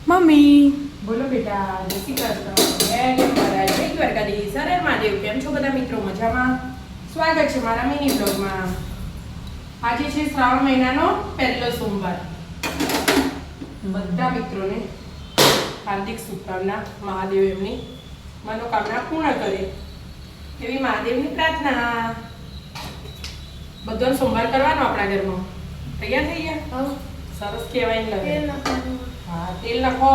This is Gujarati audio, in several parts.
મમ્મી બોલો બેટા, જય શ્રી કૃષ્ણ. જય મહારાજ, જય દ્વારકાધીશ, હર હર મહાદેવ. કેમ છો બધા મિત્રો? મજામાં? સ્વાગત છે મારા મિની બ્લોગમાં. આજે છે શ્રાવણ મહિનાનો પહેલો સોમવાર. બધા મિત્રોને હાર્દિક શુભકામના. મહાદેવ એમની મનોકામના પૂર્ણ કરે એવી મહાદેવની પ્રાર્થના. બધો સોમવાર કરવાનો આપણા ઘરમાં. તૈયાર થઈ ગયા? સરસ કહેવાય ને લાગે. હા, તેલ નાખો,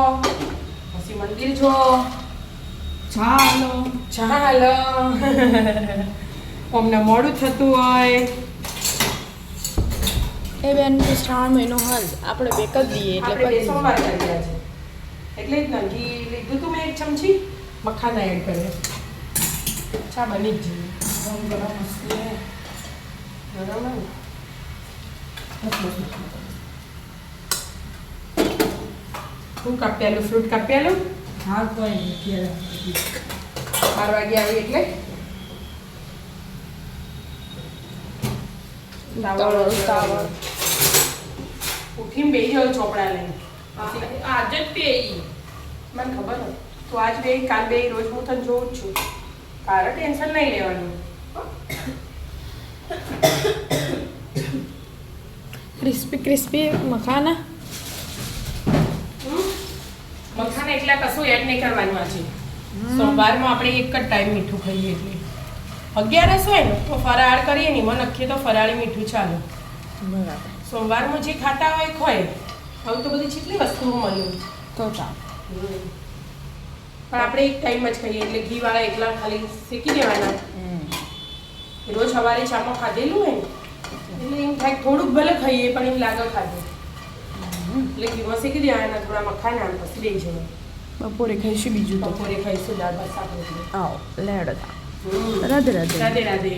પછી મંદિર જો. ચાલો ચાલો. અમને મોડું થતું હોય એ બેન શ્રાવણ મહિનો હાલ આપણે બેક જ દઈએ એટલે આપણે બે પતી સોમવાર કરી રહ્યા છે એટલે જ ને ઘી લીધું તું મેં એક ચમચી મખાના એડ કરે. ચા બની જ જઈએ. ગરમ મસ્તી ગરમ ને હું કાપ્યાલું ફ્રૂટ કાપ્યાલું. હા કોઈ નહીં 12 વાગે આવી એટલે તાવડ. ઉઠીને બેસી જાવ ચોપડા લઈને. આજ જ પેઈ મને ખબર હોય તો આજ બે કાલ બે રોજ હું તને જોઉં જ છું. તારે ટેન્શન નહીં લેવાનું. ક્રિસ્પી ક્રિસ્પી મખાના મખાના એકલા કશું એડ નહીં કરવાનું આજે. સોમવારમાં આપણે એક જ ટાઈમ મીઠું ખાઈએ એટલે 11 હોય ને તો ફરાળ કરીએ ને મને નક્કી તો ફરાળી મીઠું ચાલે. બરાબર સોમવારમાં જે ખાતા હોય ખોય. હવે તો બધી કેટલી વસ્તુઓ મળે. તો ચાલ પણ આપણે એક ટાઈમ જ ખાઈએ એટલે ઘી વાળા એકલા ખાલી શેકી દેવાના. રોજ સવારે ચામાં ખાધેલું હોય ને એટલે એમ થાય થોડુંક ભલે ખાઈએ પણ એમ લાગે ખાધું એટલે ઘીમાં શેકી દેવાના થોડા મખાના પછી દઈ જવાનું. બપોરે ખાઈશું બીજું તો બપોરે ખાઈશું દાળ ભાત શાક રોટલી. આવો લેડ રાધે રાધે રાધે રાધે.